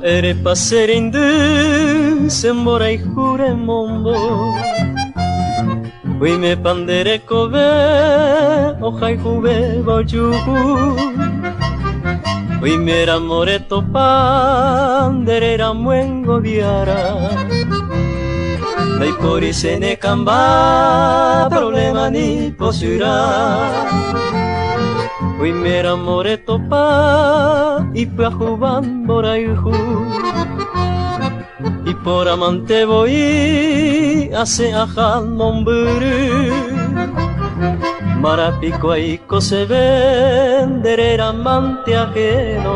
ere paserindu semborai jure mombo Uime pandere kobe ojai jube bojugu Uime ramore pandere ramuengo viara Dai pori sene kamba problema ni posura Uime ramore y pajuban boraihu Y por amante voy hace ajan momburu Marapico ahí se vender amante ajeno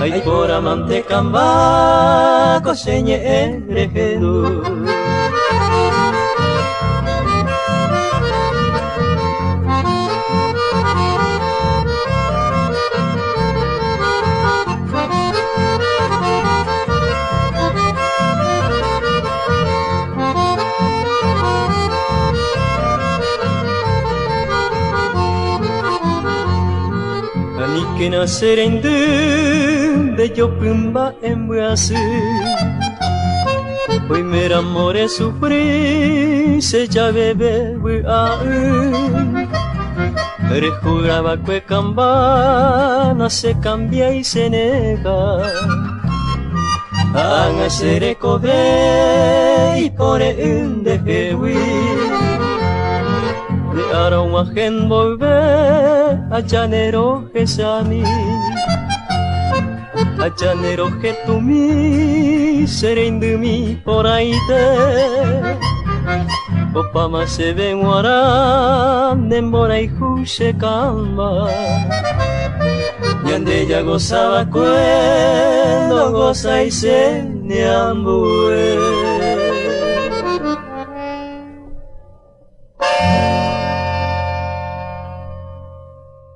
Ay por amante camba coseñe erejedu Que nacer en de yo pumba en brazo Hoy me enamoré sufrí se ya bebe a Pero juraba que cambana se cambia y se nega Haga ser ecobe y pone un de De aroma gen volver a llanero que sani A llanero que tu mi serendo mi por ahí te Opa ma se ven guaran dembora y juse calma Yande ya gozaba cuando goza y se neambu